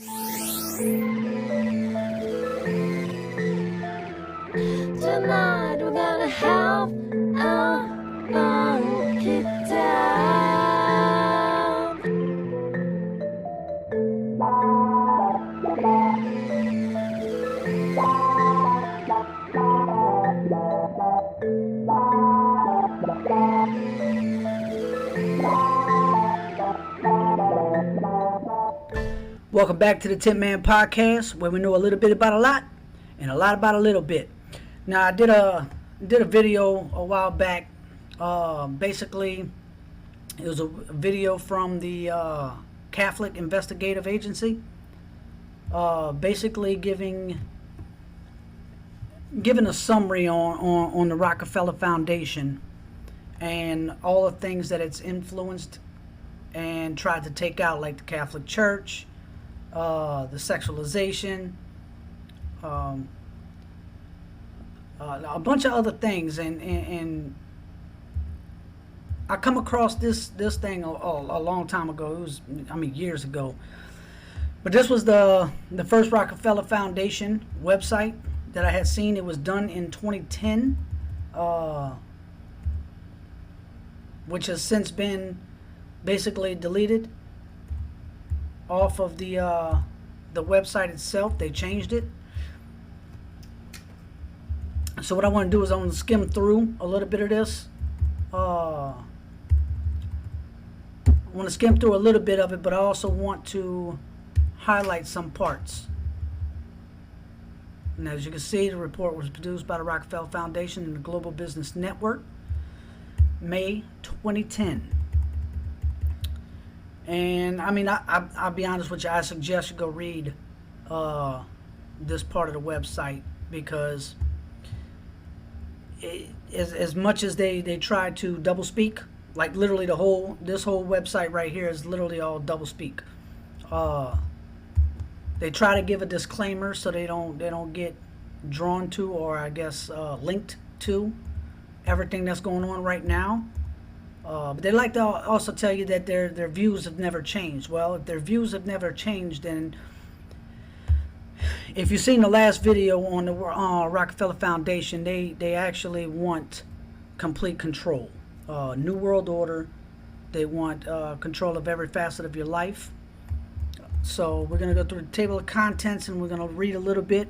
Tonight we're gonna have a funky time. Welcome back to the Tin Man Podcast, where we know a little bit about a lot and a lot about a little bit. Now, I did a video a while back. Basically, it was a video from the Catholic Investigative Agency, basically giving a summary on the Rockefeller Foundation and all the things that it's influenced and tried to take out, like the Catholic Church, the sexualization, a bunch of other things, and I come across this thing a long time ago. It was, years ago. But this was the first Rockefeller Foundation website that I had seen. It was done in 2010, which has since been basically deleted off of the website itself. They changed it. So what I want to do is I want to skim through a little bit of this. I want to skim through a little bit of it, but I also want to highlight some parts. And as you can see, the report was produced by the Rockefeller Foundation and the Global Business Network, May 2010. And I'll be honest with you, I suggest you go read this part of the website, because as much as they try to double speak, like literally this whole website right here is literally all double speak. They try to give a disclaimer so they don't get drawn to, or I guess linked to, everything that's going on right now. But they like to also tell you that their views have never changed. Well, if their views have never changed, then if you've seen the last video on the Rockefeller Foundation, they actually want complete control. New World Order. They want control of every facet of your life. So we're going to go through the table of contents, and we're going to read a little bit.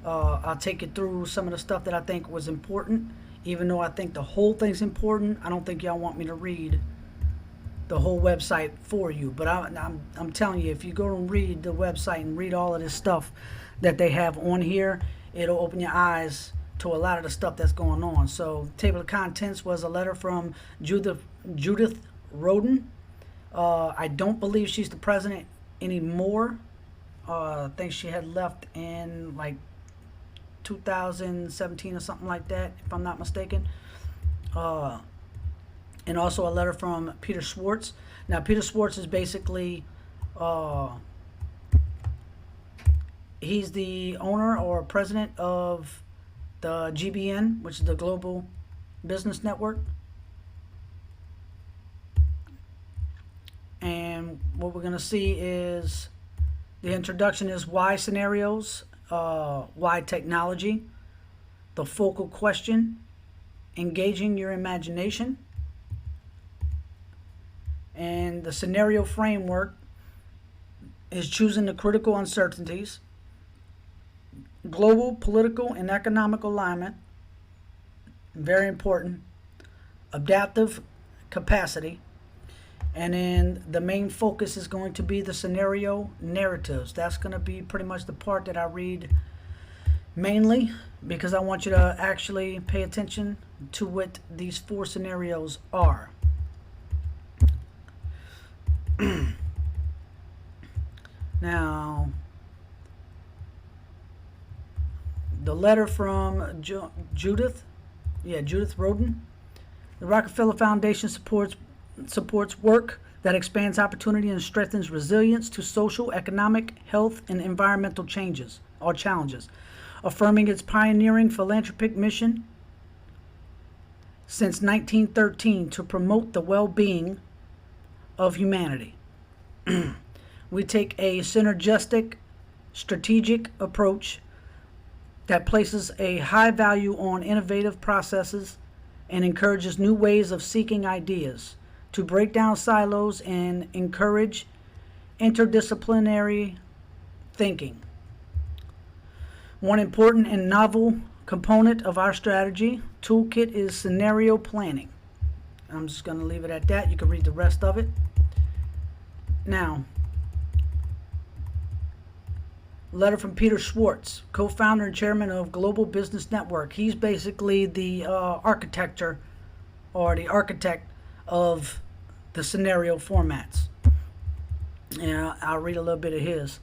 I'll take you through some of the stuff that I think was important. Even though I think the whole thing's important, I don't think y'all want me to read the whole website for you. But I'm telling you, if you go and read the website and read all of this stuff that they have on here, it'll open your eyes to a lot of the stuff that's going on. So, table of contents was a letter from Judith Rodin. I don't believe she's the president anymore. I think she had left in like 2017 or something like that, if I'm not mistaken. And also a letter from Peter Schwartz. Now, Peter Schwartz is basically he's the owner or president of the GBN, which is the Global Business Network. And what we're going to see is the introduction is why scenarios, why technology, the focal question, engaging your imagination, and the scenario framework is choosing the critical uncertainties, global, political, and economic alignment, very important, adaptive capacity, and then the main focus is going to be the scenario narratives. That's going to be pretty much the part that I read mainly, because I want you to actually pay attention to what these four scenarios are. Now, the letter from Judith Rodin. The Rockefeller Foundation supports work that expands opportunity and strengthens resilience to social, economic, health, and environmental changes or challenges, affirming its pioneering philanthropic mission since 1913 to promote the well-being of humanity. We take a synergistic, strategic approach that places a high value on innovative processes and encourages new ways of seeking ideas to break down silos and encourage interdisciplinary thinking. One important and novel component of our strategy toolkit is scenario planning. I'm just going to leave it at that. You can read the rest of it. Now, letter from Peter Schwartz, co-founder and chairman of Global Business Network. He's basically the architect of the scenario formats. And I'll read a little bit of his.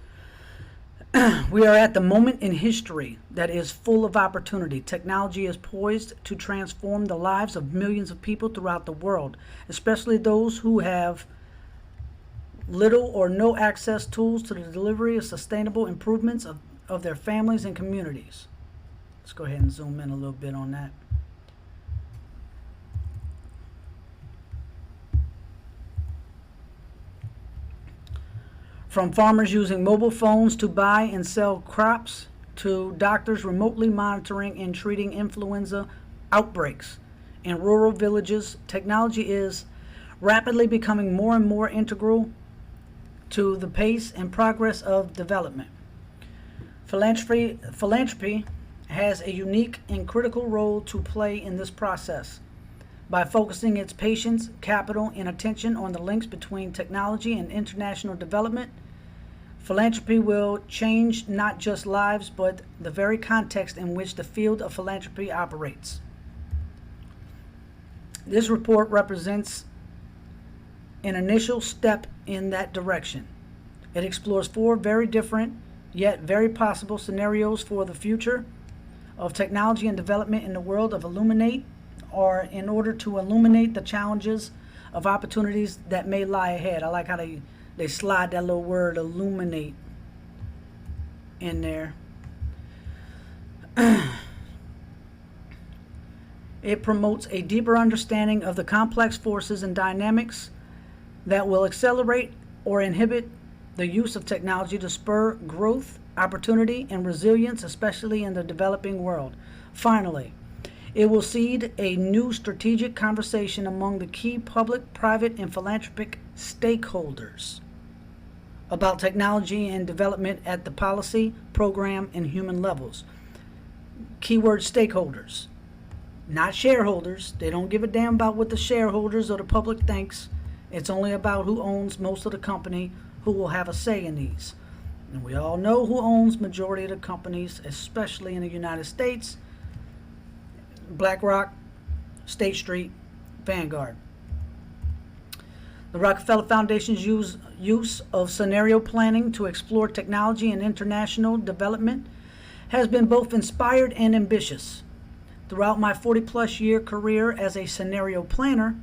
We are at the moment in history that is full of opportunity. Technology is poised to transform the lives of millions of people throughout the world, especially those who have little or no access tools to the delivery of sustainable improvements of their families and communities. Let's go ahead and zoom in a little bit on that. From farmers using mobile phones to buy and sell crops, to doctors remotely monitoring and treating influenza outbreaks in rural villages, technology is rapidly becoming more and more integral to the pace and progress of development. Philanthropy has a unique and critical role to play in this process. By focusing its patience, capital, and attention on the links between technology and international development, philanthropy will change not just lives, but the very context in which the field of philanthropy operates. This report represents an initial step in that direction. It explores 4 very different, yet very possible scenarios for the future of technology and development in the world of illuminate, or in order to illuminate the challenges of opportunities that may lie ahead. I like how they slide that little word illuminate in there. It promotes a deeper understanding of the complex forces and dynamics that will accelerate or inhibit the use of technology to spur growth, opportunity, and resilience, especially in the developing world. Finally, it will seed a new strategic conversation among the key public, private, and philanthropic stakeholders about technology and development at the policy, program, and human levels. Keyword stakeholders, not shareholders. They don't give a damn about what the shareholders or the public thinks. It's only about who owns most of the company, who will have a say in these. And we all know who owns majority of the companies, especially in the United States. BlackRock, State Street, Vanguard. The Rockefeller Foundation's use of scenario planning to explore technology and international development has been both inspired and ambitious. Throughout my 40-plus year career as a scenario planner,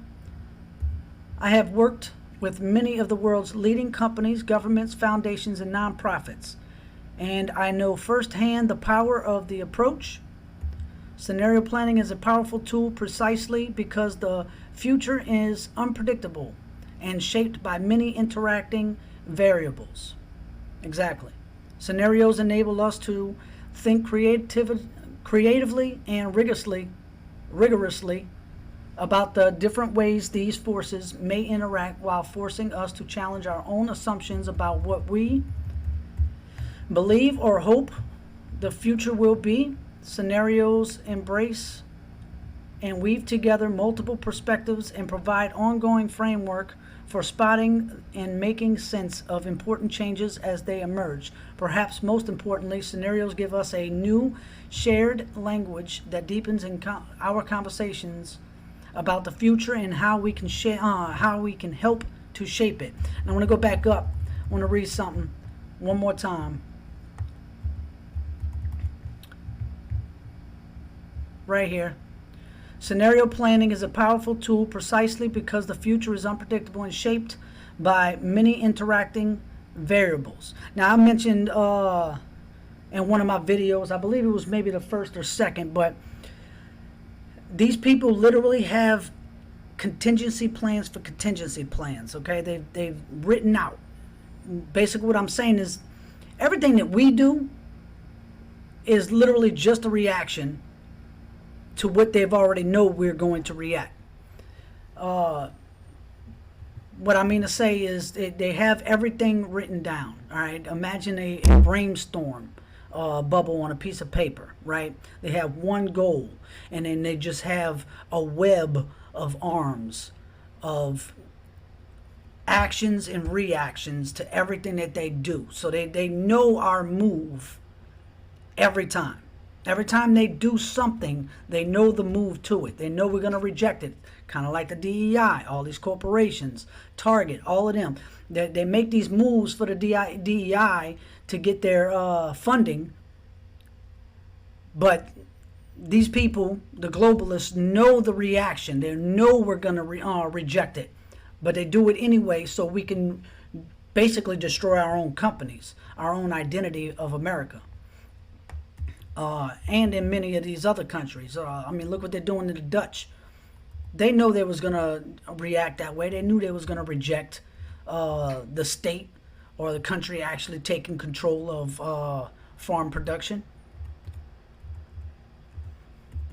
I have worked with many of the world's leading companies, governments, foundations, and nonprofits, and I know firsthand the power of the approach. Scenario planning is a powerful tool precisely because the future is unpredictable and shaped by many interacting variables. Exactly. Scenarios enable us to think creatively and rigorously about the different ways these forces may interact, while forcing us to challenge our own assumptions about what we believe or hope the future will be. Scenarios embrace and weave together multiple perspectives and provide ongoing framework for spotting and making sense of important changes as they emerge. Perhaps most importantly, scenarios give us a new shared language that deepens our conversations about the future and how we can help to shape it. And I want to go back up. I want to read something one more time. Right here. Scenario planning is a powerful tool precisely because the future is unpredictable and shaped by many interacting variables. Now, I mentioned in one of my videos, I believe it was maybe the first or second, but these people literally have contingency plans for contingency plans. Okay, they've written out basically what I'm saying is everything that we do is literally just a reaction to what they've already know we're going to react. What I mean to say is they have everything written down. All right, imagine a brainstorm bubble on a piece of paper, right? They have one goal, and then they just have a web of arms, of actions and reactions to everything that they do. So they know our move every time. Every time they do something, they know the move to it. They know we're going to reject it. Kind of like the DEI, all these corporations, Target, all of them. They make these moves for the DEI to get their funding. But these people, the globalists, know the reaction. They know we're going to reject it. But they do it anyway so we can basically destroy our own companies, our own identity of America. And in many of these other countries. I mean, look what they're doing to the Dutch. They know they was going to react that way. They knew they was going to reject the state or the country actually taking control of farm production.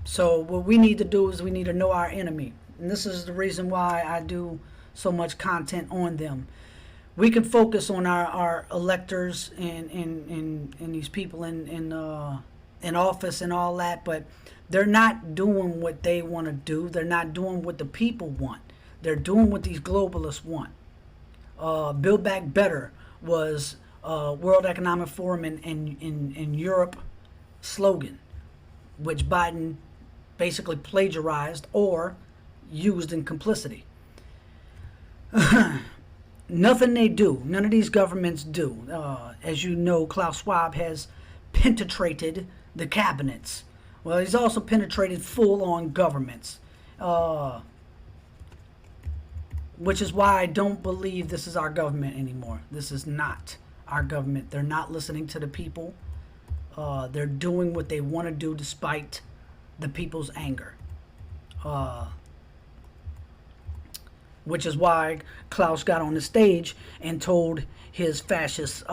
So what we need to do is we need to know our enemy. And this is the reason why I do so much content on them. We can focus on our electors and these people in office and all that, but they're not doing what they want to do. They're not doing what the people want. They're doing what these globalists want. Build Back Better was World Economic Forum in Europe slogan, which Biden basically plagiarized or used in complicity. Nothing they do, none of these governments do. As you know, Klaus Schwab has penetrated the cabinets. Well, he's also penetrated full-on governments, which is why I don't believe this is our government anymore. This is not our government. They're not listening to the people. They're doing what they want to do despite the people's anger. Which is why Klaus got on the stage and told his fascist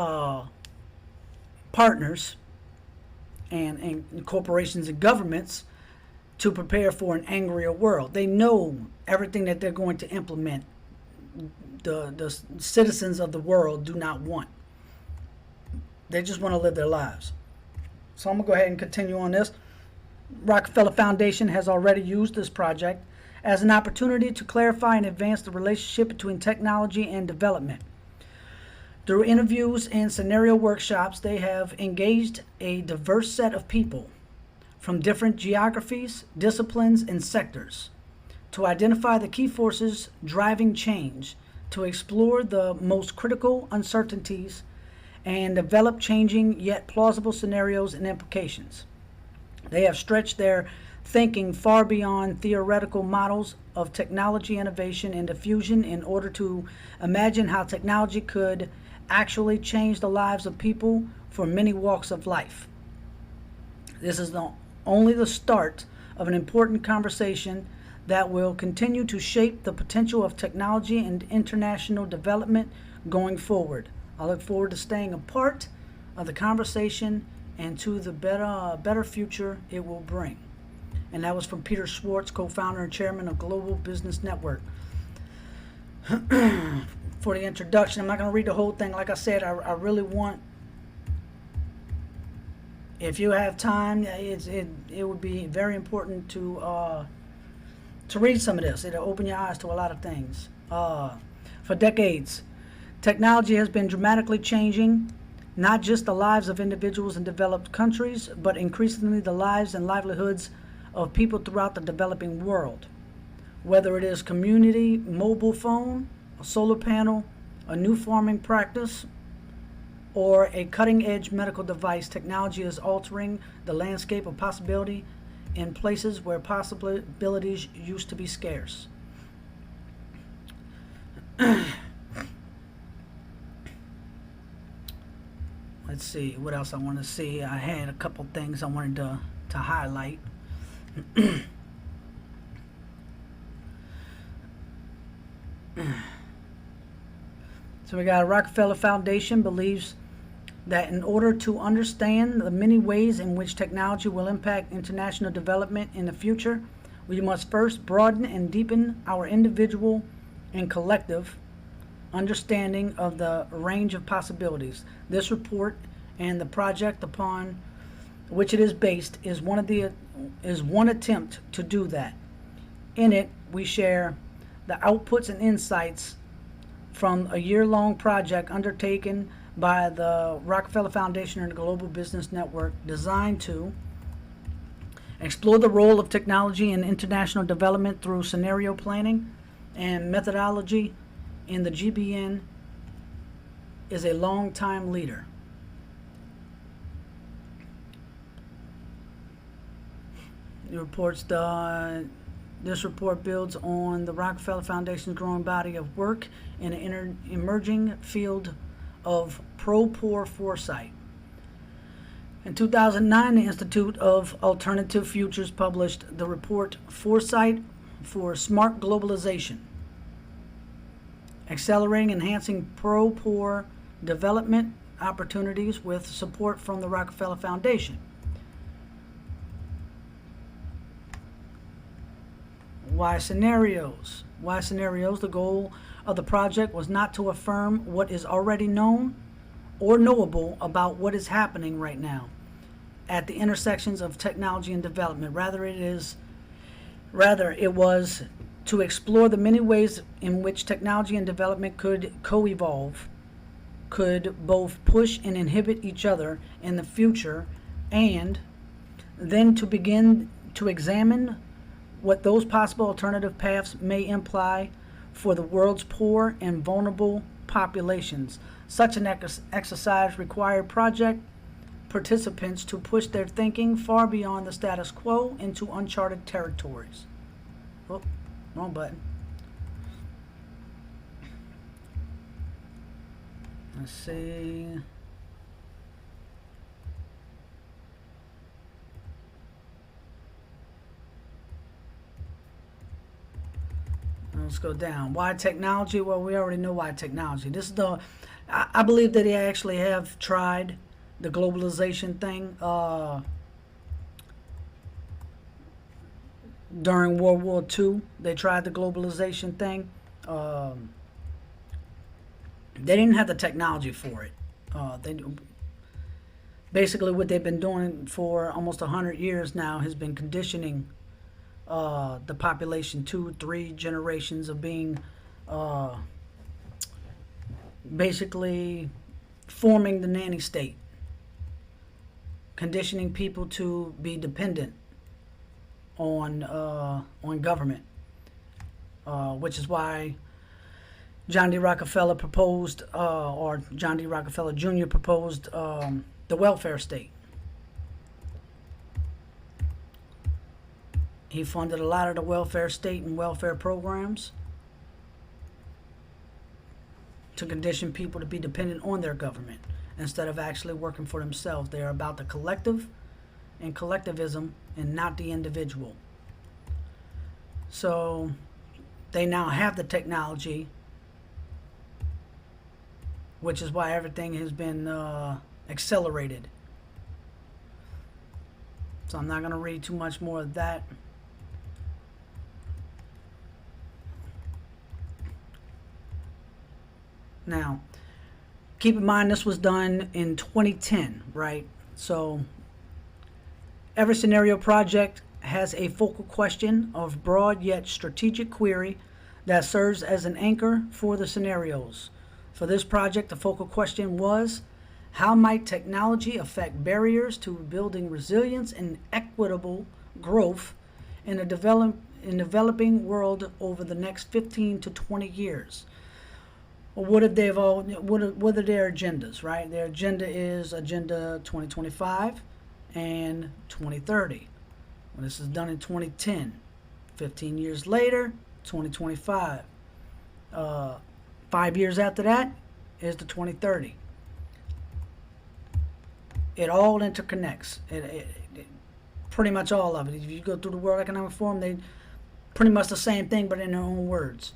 partners and corporations and governments to prepare for an angrier world. They know everything that they're going to implement, the citizens of the world do not want. They just want to live their lives. So I'm going to go ahead and continue on this. Rockefeller Foundation has already used this project as an opportunity to clarify and advance the relationship between technology and development. Through interviews and scenario workshops, they have engaged a diverse set of people from different geographies, disciplines, and sectors to identify the key forces driving change, to explore the most critical uncertainties, and develop changing yet plausible scenarios and implications. They have stretched their thinking far beyond theoretical models of technology innovation and diffusion in order to imagine how technology could actually change the lives of people for many walks of life. This is only the start of an important conversation that will continue to shape the potential of technology and international development going forward. I look forward to staying a part of the conversation and to the better future it will bring. And that was from Peter Schwartz, co-founder and chairman of Global Business Network. For the introduction, I'm not going to read the whole thing. Like I said, I really want, if you have time, it would be very important to read some of this. It'll open your eyes to a lot of things. For decades, technology has been dramatically changing not just the lives of individuals in developed countries, but increasingly the lives and livelihoods of people throughout the developing world. Whether it is community mobile phone, a solar panel, a new farming practice, or a cutting-edge medical device, technology is altering the landscape of possibility in places where possibilities used to be scarce. Let's see what else I want to see. I had a couple things I wanted to highlight. So we got Rockefeller Foundation believes that in order to understand the many ways in which technology will impact international development in the future, we must first broaden and deepen our individual and collective understanding of the range of possibilities. This report and the project upon which it is based is one attempt to do that. In it, we share the outputs and insights from a year-long project undertaken by the Rockefeller Foundation and the Global Business Network, designed to explore the role of technology in international development through scenario planning and methodology, and the GBN is a long-time leader. This report builds on the Rockefeller Foundation's growing body of work in an emerging field of pro-poor foresight. In 2009, the Institute of Alternative Futures published the report Foresight for Smart Globalization, Accelerating Enhancing Pro-Poor Development Opportunities with support from the Rockefeller Foundation. Why scenarios? Why scenarios? The goal of the project was not to affirm what is already known or knowable about what is happening right now at the intersections of technology and development. Rather, it was to explore the many ways in which technology and development could co-evolve, could both push and inhibit each other in the future, and then to begin to examine what those possible alternative paths may imply for the world's poor and vulnerable populations. Such an exercise required project participants to push their thinking far beyond the status quo into uncharted territories. Oh, wrong button. Let's see. Let's go down. Why technology? Well, we already know why technology. This is I believe that they actually have tried the globalization thing during World War II. They tried the globalization thing. They didn't have the technology for it. Basically what they've been doing for almost 100 years now has been conditioning the population, 2-3 generations of being basically forming the nanny state, conditioning people to be dependent on government, which is why John D. Rockefeller proposed, or John D. Rockefeller Jr. proposed the welfare state. He funded a lot of the welfare state and welfare programs to condition people to be dependent on their government instead of actually working for themselves. They are about the collective and collectivism and not the individual. So they now have the technology, which is why everything has been accelerated. So I'm not going to read too much more of that. Now, keep in mind this was done in 2010, right? So every scenario project has a focal question of broad yet strategic query that serves as an anchor for the scenarios. For this project, the focal question was, how might technology affect barriers to building resilience and equitable growth in a developing world over the next 15 to 20 years? Well, what are their agendas, right? Their agenda is Agenda 2025 and 2030. Well, this is done in 2010. 15 years later, 2025. 5 years after that is the 2030. It all interconnects. It pretty much all of it. If you go through the World Economic Forum, they pretty much the same thing, but in their own words.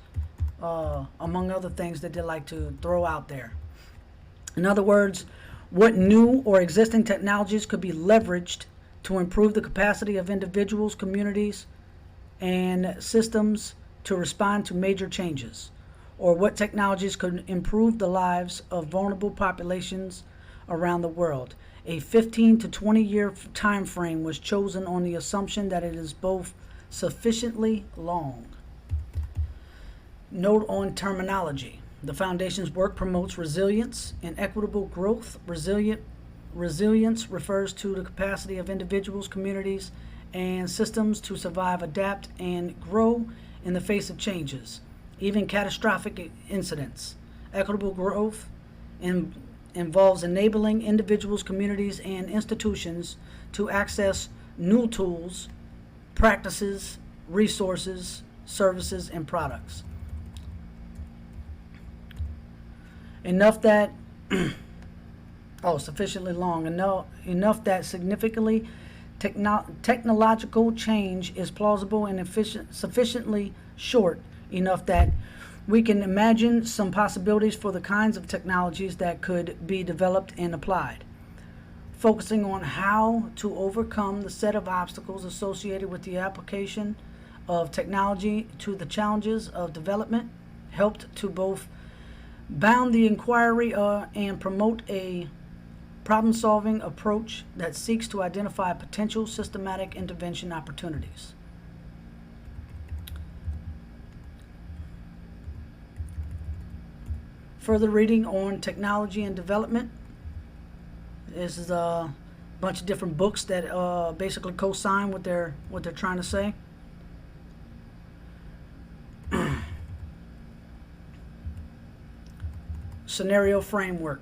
among other things that they like to throw out there. In other words, what new or existing technologies could be leveraged to improve the capacity of individuals, communities, and systems to respond to major changes, or what technologies could improve the lives of vulnerable populations around the world. A 15 to 20 year time frame was chosen on the assumption that it is both sufficiently long. Note on terminology. The Foundation's work promotes resilience and equitable growth. Resilience refers to the capacity of individuals, communities, and systems to survive, adapt, and grow in the face of changes, even catastrophic incidents. Equitable growth involves enabling individuals, communities, and institutions to access new tools, practices, resources, services, and products. Enough that sufficiently long, enough that significantly technological change is plausible and sufficiently short enough that we can imagine some possibilities for the kinds of technologies that could be developed and applied. Focusing on how to overcome the set of obstacles associated with the application of technology to the challenges of development helped to both bound the inquiry and promote a problem-solving approach that seeks to identify potential systematic intervention opportunities. Further reading on technology and development. This is a bunch of different books that basically co-sign what they're trying to say. Scenario framework.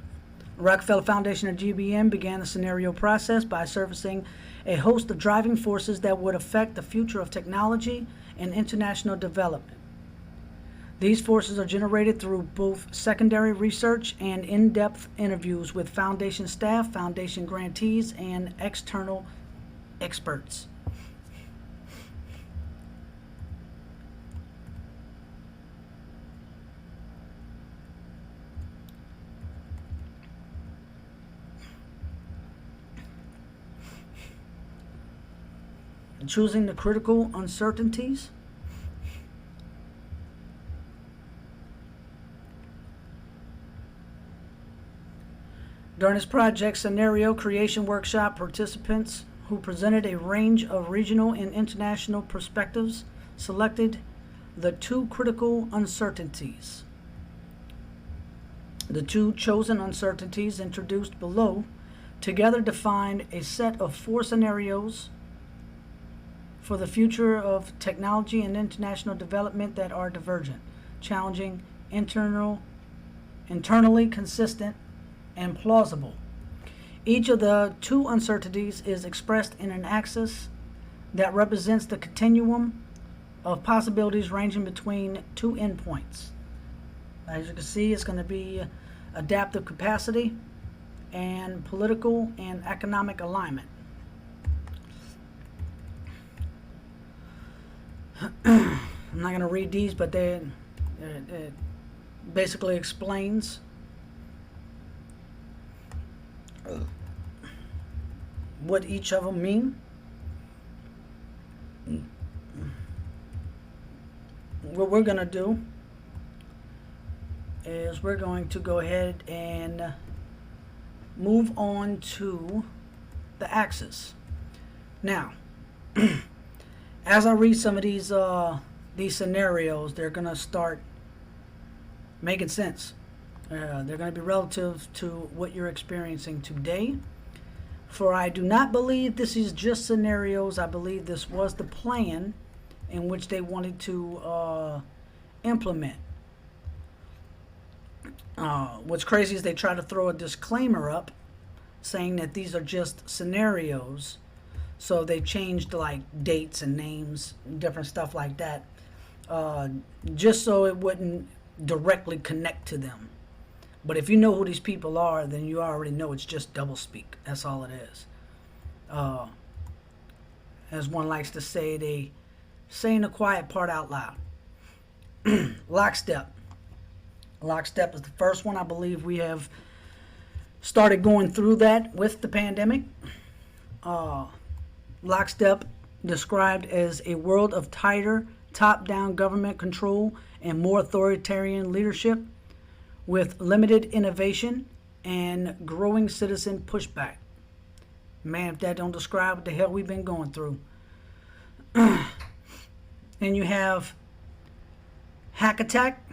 Rockefeller Foundation and GBM began the scenario process by surfacing a host of driving forces that would affect the future of technology and international development. These forces are generated through both secondary research and in-depth interviews with Foundation staff, Foundation grantees, and external experts. Choosing the critical uncertainties. During this project scenario creation workshop, participants who presented a range of regional and international perspectives selected the two critical uncertainties. The two chosen uncertainties introduced below together defined a set of 4 scenarios for the future of technology and international development that are divergent, challenging, internally consistent, and plausible. Each of the 2 uncertainties is expressed in an axis that represents the continuum of possibilities ranging between 2 endpoints. As you can see, it's going to be adaptive capacity and political and economic alignment. I'm not going to read these, but it basically explains what each of them mean. What we're going to do is we're going to go ahead and move on to the axis. Now, as I read some of these scenarios, they're going to start making sense. They're going to be relative to what you're experiencing today. For I do not believe this is just scenarios. I believe this was the plan in which they wanted to implement. What's crazy is they try to throw a disclaimer up saying that these are just scenarios. So they changed like dates and names, different stuff like that, just so it wouldn't directly connect to them. But if you know who these people are, then you already know it's just doublespeak. That's all it is. As one likes to say, they saying the quiet part out loud. Lockstep. Lockstep is the first one. I believe we have started going through that with the pandemic. Lockstep described as a world of tighter top-down government control and more authoritarian leadership with limited innovation and growing citizen pushback. Man, if that don't describe what the hell we've been going through. And you have Hack Attack.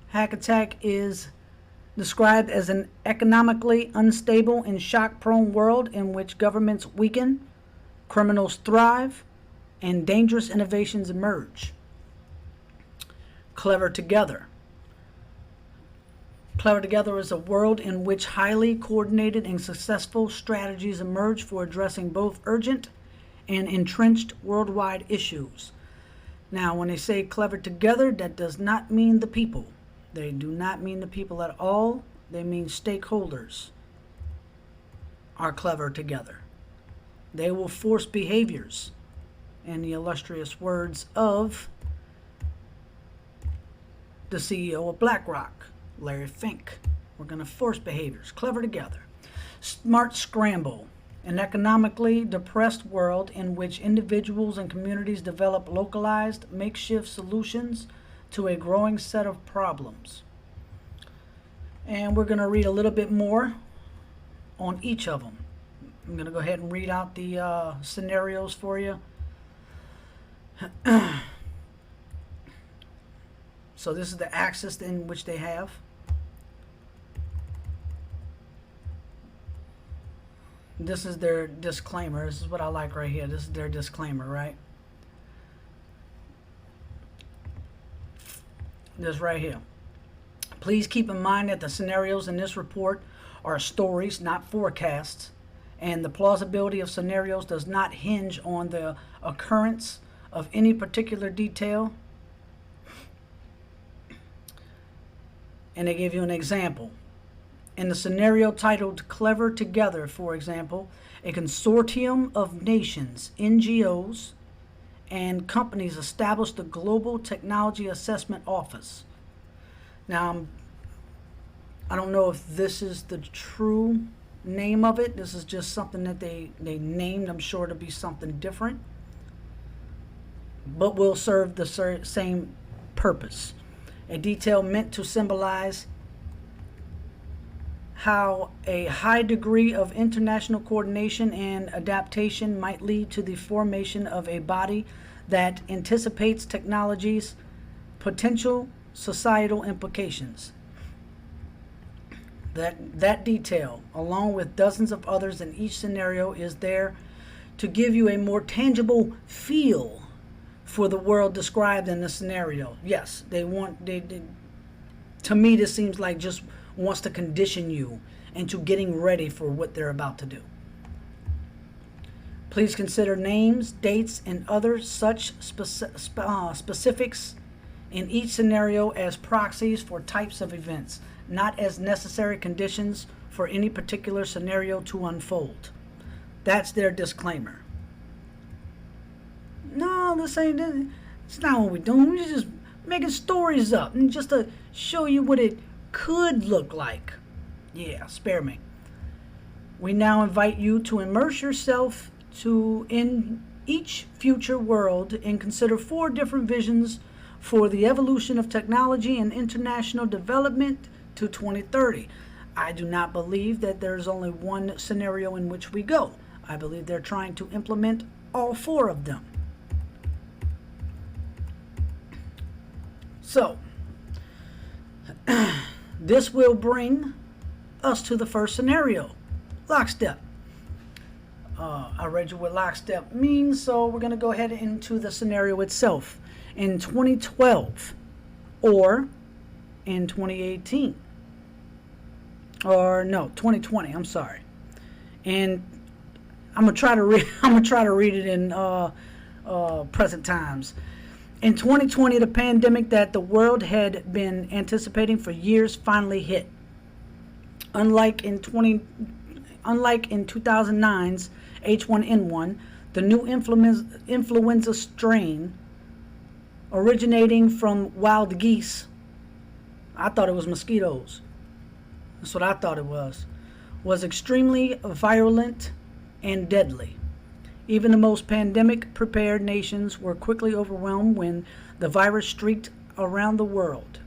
Hack Attack is described as an economically unstable and shock-prone world in which governments weaken, criminals thrive, and dangerous innovations emerge. Clever Together. Clever Together is a world in which highly coordinated and successful strategies emerge for addressing both urgent and entrenched worldwide issues. Now, when they say clever together, that does not mean the people. They do not mean the people at all. They mean stakeholders are clever together. They will force behaviors, in the illustrious words of the CEO of BlackRock, Larry Fink. We're going to force behaviors. Clever together. Smart Scramble. An economically depressed world in which individuals and communities develop localized, makeshift solutions to a growing set of problems. And we're going to read a little bit more on each of them. I'm going to go ahead and read out the scenarios for you. So this is the axis in which they have. This is their disclaimer. This is what I like right here. This is their disclaimer, right? This right here. Please keep in mind that the scenarios in this report are stories, not forecasts, and the plausibility of scenarios does not hinge on the occurrence of any particular detail. And they give you an example. In the scenario titled Clever Together, for example, a consortium of nations, NGOs, and companies established the Global Technology Assessment Office. Now, I don't know if this is the true name of it. This is just something that they named. I'm sure it'll be something different, but will serve the same purpose. A detail meant to symbolize how a high degree of international coordination and adaptation might lead to the formation of a body that anticipates technology's potential societal implications. That detail, along with dozens of others in each scenario, is there to give you a more tangible feel for the world described in the scenario. Yes, to me, this seems like just wants to condition you into getting ready for what they're about to do. Please consider names, dates, and other such specifics in each scenario as proxies for types of events, not as necessary conditions for any particular scenario to unfold. That's their disclaimer. No, this ain't it. It's not what we're doing. We're just making stories up and just to show you what it could look like. Yeah, spare me. We now invite you to immerse yourself in each future world and consider 4 different visions for the evolution of technology and international development to 2030. I do not believe that there's only one scenario in which we go. I believe they're trying to implement all 4 of them. So, this will bring us to the first scenario, Lockstep. I read you what Lockstep means, so we're going to go ahead into the scenario itself. In 2012 or in 2018, or no, 2020. I'm sorry, and I'm gonna try to read it in present times. In 2020, the pandemic that the world had been anticipating for years finally hit. Unlike in 2009's H1N1, the new influenza strain originating from wild geese. I thought it was mosquitoes. That's what I thought it was extremely virulent and deadly. Even the most pandemic prepared nations were quickly overwhelmed when the virus streaked around the world,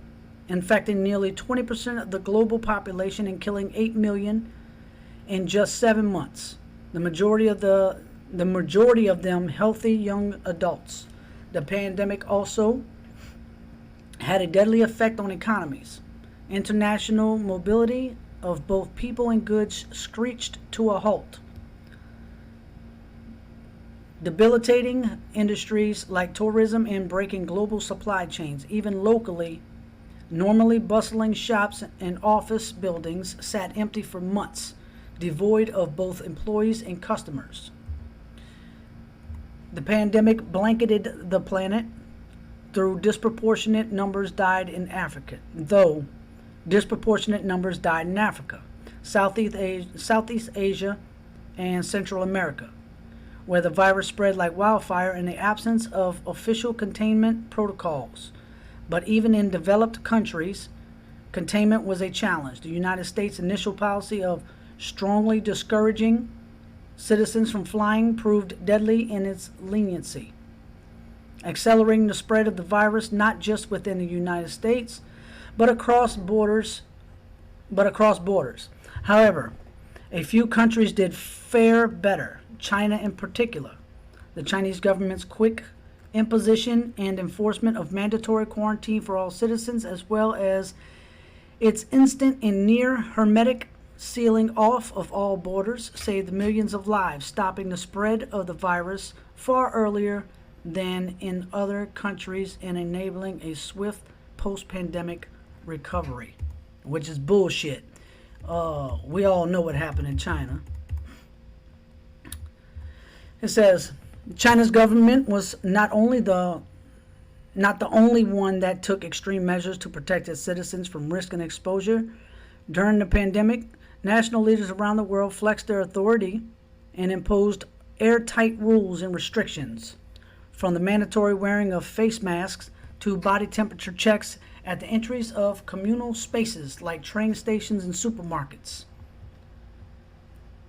infecting nearly 20% of the global population and killing 8 million in just 7 months. The majority of them healthy young adults. The pandemic also had a deadly effect on economies. International mobility of both people and goods screeched to a halt, debilitating industries like tourism and breaking global supply chains. Even locally, normally bustling shops and office buildings sat empty for months, devoid of both employees and customers. The pandemic blanketed the planet, though disproportionate numbers died in Africa. Southeast Asia, and Central America, where the virus spread like wildfire in the absence of official containment protocols. But even in developed countries, containment was a challenge. The United States' initial policy of strongly discouraging citizens from flying proved deadly in its leniency, accelerating the spread of the virus not just within the United States, but across borders. However, a few countries did fare better, China in particular. The Chinese government's quick imposition and enforcement of mandatory quarantine for all citizens, as well as its instant and near hermetic sealing off of all borders, saved millions of lives, stopping the spread of the virus far earlier than in other countries and enabling a swift post-pandemic recovery, which is bullshit. We all know what happened in China. It says China's government was not the only one that took extreme measures to protect its citizens from risk and exposure. During the pandemic, national leaders around the world flexed their authority and imposed airtight rules and restrictions, from the mandatory wearing of face masks to body temperature checks at the entries of communal spaces like train stations and supermarkets.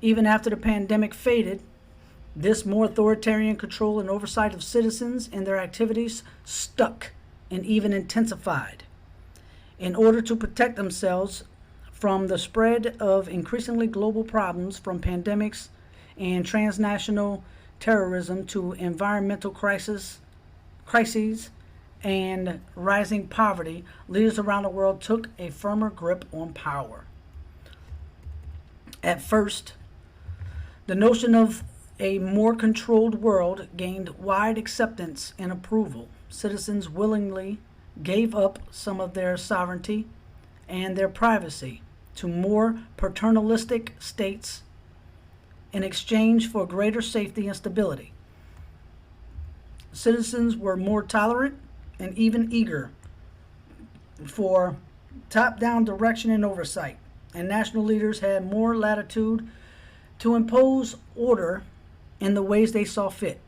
Even after the pandemic faded, this more authoritarian control and oversight of citizens and their activities stuck and even intensified. In order to protect themselves from the spread of increasingly global problems, from pandemics and transnational terrorism to environmental crises and rising poverty, leaders around the world took a firmer grip on power. At first, the notion of a more controlled world gained wide acceptance and approval. Citizens willingly gave up some of their sovereignty and their privacy to more paternalistic states in exchange for greater safety and stability. Citizens were more tolerant and even eager for top-down direction and oversight, and national leaders had more latitude to impose order in the ways they saw fit.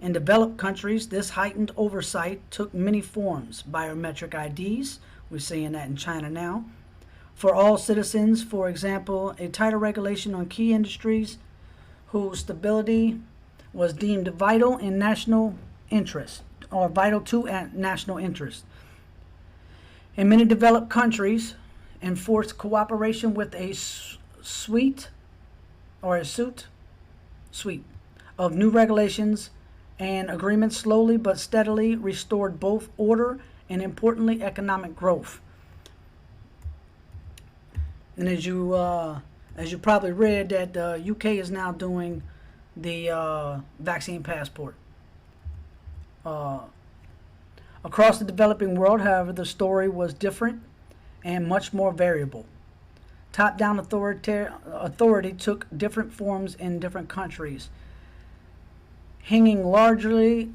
In developed countries, this heightened oversight took many forms. Biometric IDs, we're seeing that in China now, for all citizens. For example, a tighter regulation on key industries whose stability was deemed vital in national interest, or vital to national interest. In many developed countries, enforced cooperation with a suite of new regulations and agreements slowly but steadily restored both order and, importantly, economic growth. And as you probably read, that the UK is now doing the vaccine passport. Across the developing world, however, the story was different and much more variable. Top-down authority took different forms in different countries, hanging largely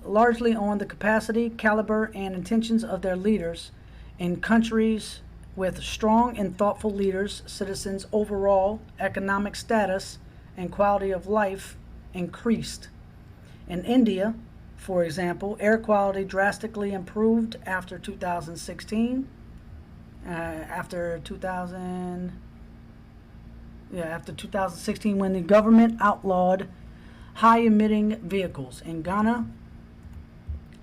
on the capacity, caliber, and intentions of their leaders. In countries with strong and thoughtful leaders, citizens' overall economic status and quality of life increased. In India, For example, air quality drastically improved after 2016. After 2016, when the government outlawed high emitting vehicles in Ghana,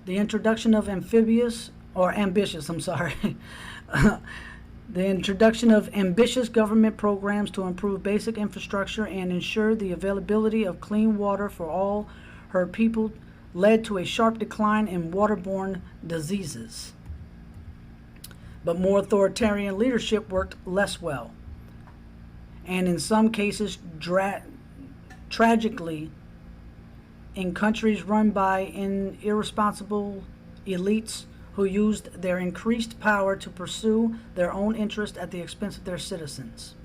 the introduction of ambitious the introduction of ambitious government programs to improve basic infrastructure and ensure the availability of clean water for all her people led to a sharp decline in waterborne diseases. But more authoritarian leadership worked less well, and in some cases, tragically, in countries run by irresponsible elites who used their increased power to pursue their own interest at the expense of their citizens.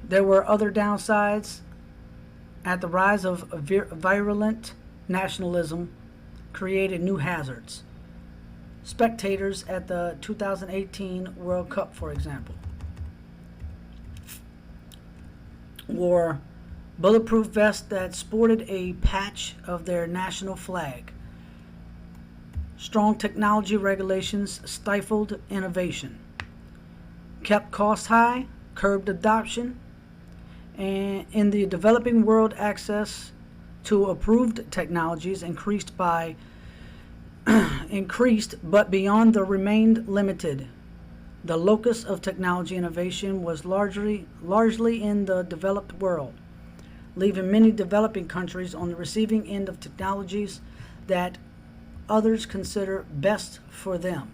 There were other downsides. At the rise of virulent nationalism created new hazards. Spectators at the 2018 World Cup, for example, wore bulletproof vests that sported a patch of their national flag. Strong technology regulations stifled innovation, kept costs high, curbed adoption, and in the developing world, access to approved technologies increased, but beyond the remained limited. The locus of technology innovation was largely in the developed world, leaving many developing countries on the receiving end of technologies that others consider best for them.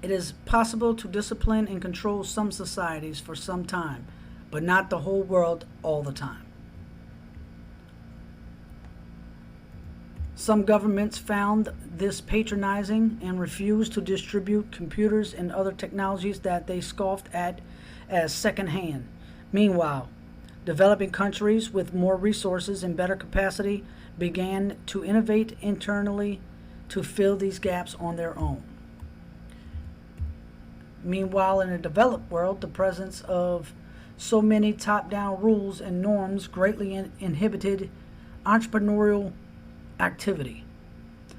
It is possible to discipline and control some societies for some time, but not the whole world all the time. Some governments found this patronizing and refused to distribute computers and other technologies that they scoffed at as secondhand. Meanwhile, developing countries with more resources and better capacity began to innovate internally to fill these gaps on their own. Meanwhile, in the developed world, the presence of so many top-down rules and norms greatly inhibited entrepreneurial activity.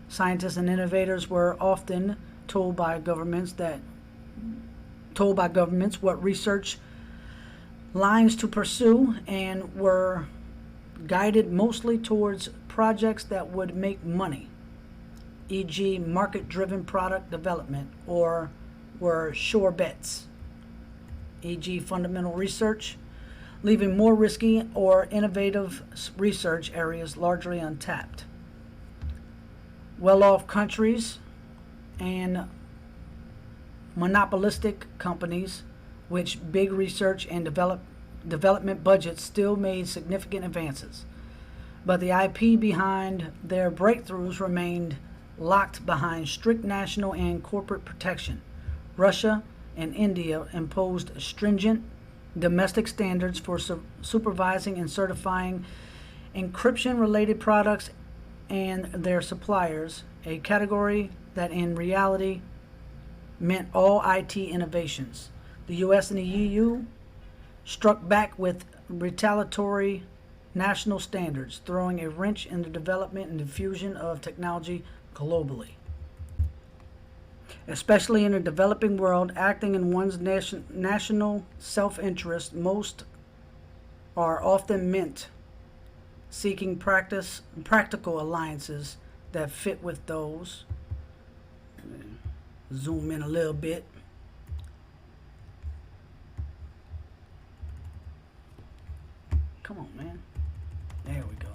Scientists and innovators were often told by governments what research lines to pursue and were guided mostly towards projects that would make money, e.g. market-driven product development, or were sure bets, e.g. fundamental research, leaving more risky or innovative research areas largely untapped. Well-off countries and monopolistic companies with big research and development budgets still made significant advances, but the IP behind their breakthroughs remained locked behind strict national and corporate protection. Russia and India imposed stringent domestic standards for supervising and certifying encryption-related products and their suppliers, a category that in reality meant all IT innovations. The US and the EU struck back with retaliatory national standards, throwing a wrench in the development and diffusion of technology globally. Especially in the developing world, acting in one's national self-interest, most are often meant seeking practical alliances that fit with those. Zoom in a little bit. Come on, man. There we go.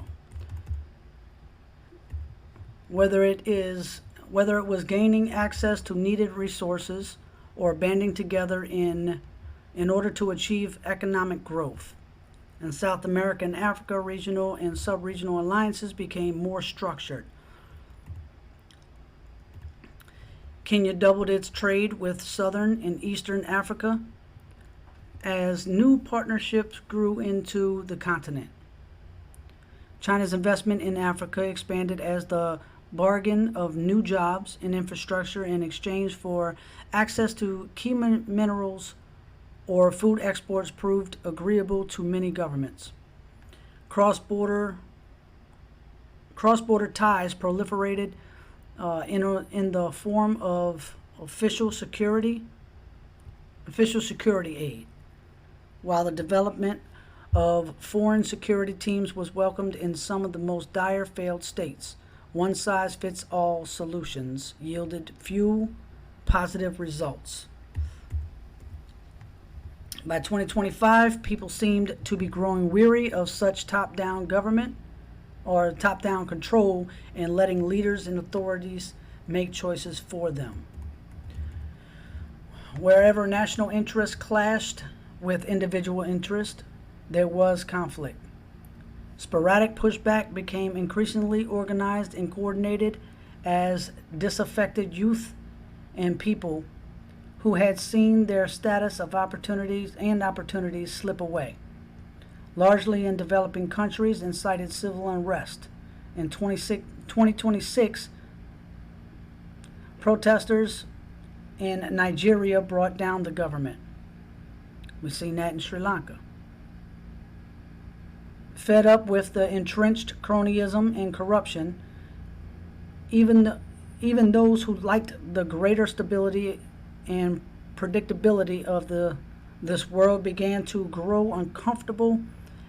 Whether it was gaining access to needed resources or banding together in order to achieve economic growth. In South America and Africa, regional and sub-regional alliances became more structured. Kenya doubled its trade with Southern and Eastern Africa as new partnerships grew into the continent. China's investment in Africa expanded as the bargain of new jobs and infrastructure in exchange for access to key minerals, or food exports proved agreeable to many governments. Cross-border ties proliferated in the form of official security aid, while the development of foreign security teams was welcomed in some of the most dire failed states. One-size-fits-all solutions yielded few positive results. By 2025, people seemed to be growing weary of such top-down government or top-down control and letting leaders and authorities make choices for them. Wherever national interest clashed with individual interest, there was conflict. Sporadic pushback became increasingly organized and coordinated as disaffected youth and people who had seen their status of opportunities slip away, largely in developing countries, incited civil unrest. In 2026, protesters in Nigeria brought down the government. We've seen that in Sri Lanka. Fed up with the entrenched cronyism and corruption, even those who liked the greater stability and predictability of this world began to grow uncomfortable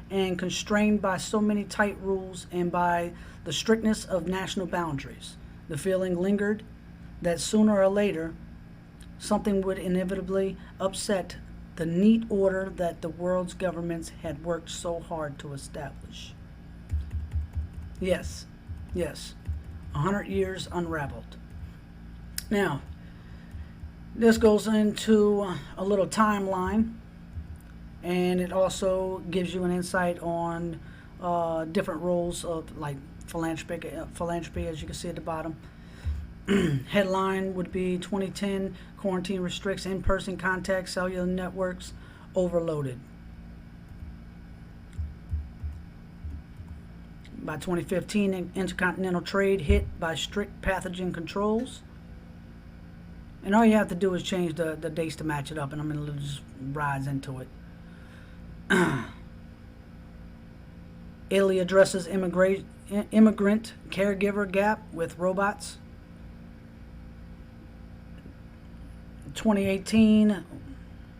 and constrained by so many tight rules and by the strictness of national boundaries. The feeling lingered that sooner or later something would inevitably upset the neat order that the world's governments had worked so hard to establish. Yes, 100 years unraveled. Now, this goes into a little timeline, and it also gives you an insight on different roles of like philanthropy, as you can see at the bottom. Headline would be 2010 quarantine restricts in-person contact, cellular networks overloaded. By 2015, intercontinental trade hit by strict pathogen controls. And all you have to do is change the dates to match it up, and I'm going to just rise into it. Italy addresses immigrant caregiver gap with robots. 2018,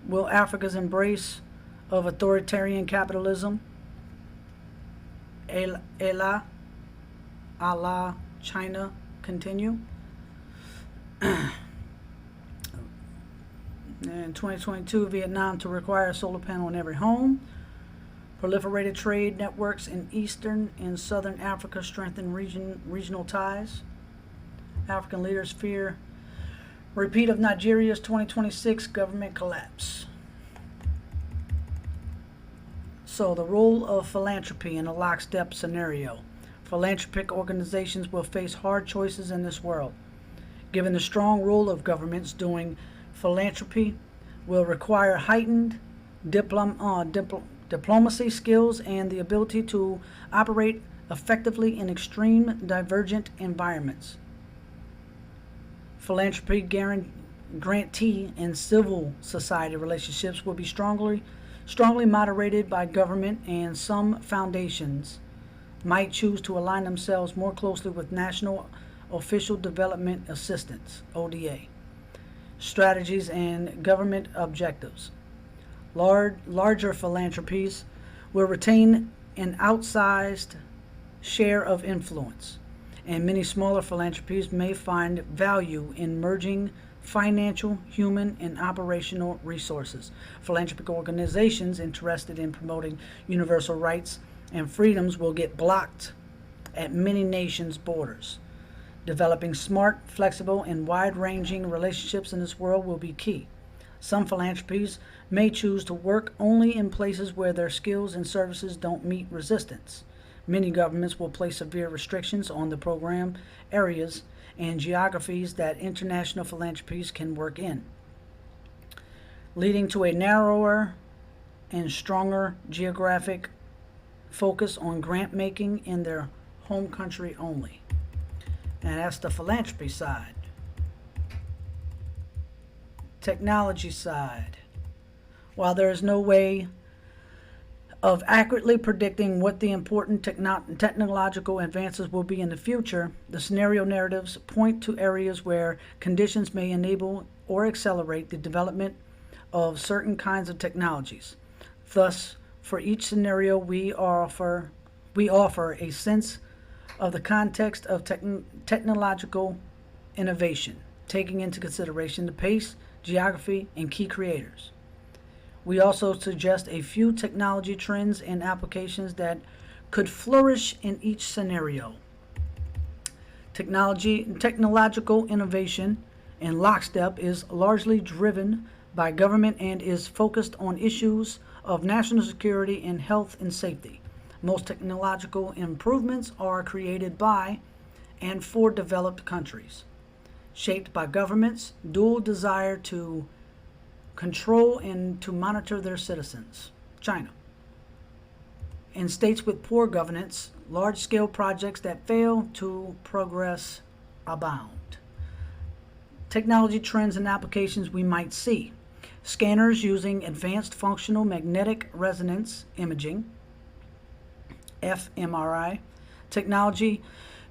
will Africa's embrace of authoritarian capitalism, Allah, China, continue? In 2022, Vietnam to require a solar panel in every home. Proliferated trade networks in Eastern and Southern Africa strengthen regional ties. African leaders fear repeat of Nigeria's 2026 government collapse. So the role of philanthropy in a lockstep scenario. Philanthropic organizations will face hard choices in this world. Given the strong role of governments doing philanthropy will require heightened diplomacy skills and the ability to operate effectively in extreme divergent environments. Philanthropy grantee and civil society relationships will be strongly moderated by government, and some foundations might choose to align themselves more closely with National Official Development Assistance, ODA, strategies and government objectives. Larger philanthropies will retain an outsized share of influence, and many smaller philanthropies may find value in merging financial, human, and operational resources. Philanthropic organizations interested in promoting universal rights and freedoms will get blocked at many nations' borders. Developing smart, flexible, and wide-ranging relationships in this world will be key. Some philanthropies may choose to work only in places where their skills and services don't meet resistance. Many governments will place severe restrictions on the program areas and geographies that international philanthropies can work in, leading to a narrower and stronger geographic focus on grant making in their home country only. And that's the philanthropy side. Technology side. While there is no way of accurately predicting what the important technological advances will be in the future, the scenario narratives point to areas where conditions may enable or accelerate the development of certain kinds of technologies. Thus, for each scenario, we offer a sense of the context of technological innovation, taking into consideration the pace, geography, and key creators. We also suggest a few technology trends and applications that could flourish in each scenario. Technological innovation in Lockstep is largely driven by government and is focused on issues of national security and health and safety. Most technological improvements are created by and for developed countries, shaped by governments' dual desire to control and to monitor their citizens. China. In states with poor governance, large-scale projects that fail to progress abound. Technology trends and applications we might see. Scanners using advanced functional magnetic resonance imaging, fMRI, technology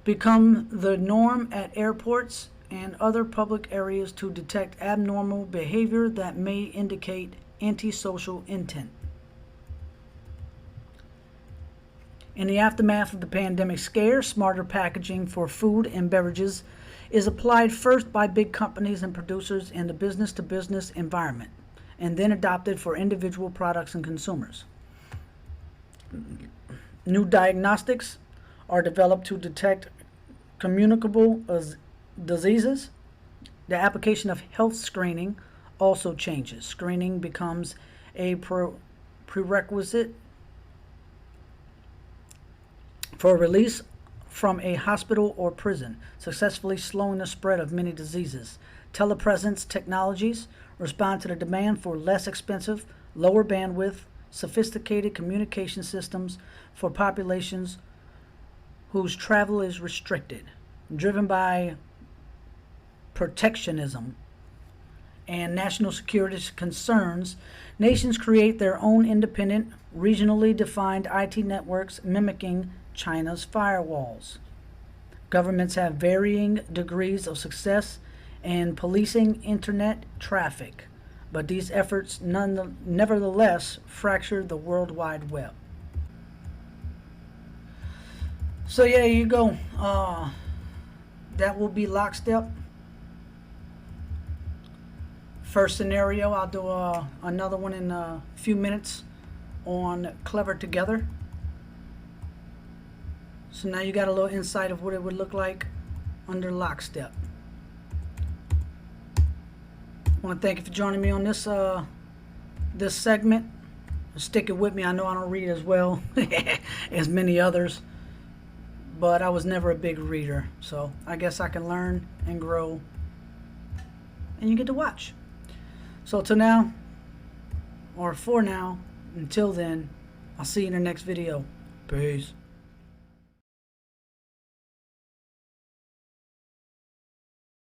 become the norm at airports and other public areas to detect abnormal behavior that may indicate antisocial intent. In the aftermath of the pandemic scare, smarter packaging for food and beverages is applied first by big companies and producers in the business-to-business environment, and then adopted for individual products and consumers. New diagnostics are developed to detect communicable diseases. The application of health screening also changes. Screening becomes a prerequisite for release from a hospital or prison, successfully slowing the spread of many diseases. Telepresence technologies respond to the demand for less expensive, lower bandwidth, sophisticated communication systems for populations whose travel is restricted, driven by protectionism and national security concerns. Nations create their own independent, regionally defined IT networks mimicking China's firewalls. Governments have varying degrees of success in policing internet traffic, but these efforts nevertheless fracture the World Wide Web. So yeah, you go. That will be Lockstep. First scenario, I'll do another one in a few minutes on Clever Together. So now you got a little insight of what it would look like under Lockstep. I want to thank you for joining me on this this segment. Stick it with me. I know I don't read as well as many others, but I was never a big reader, so I guess I can learn and grow, and you get to watch. So till now, or for now, until then, I'll see you in the next video. Peace.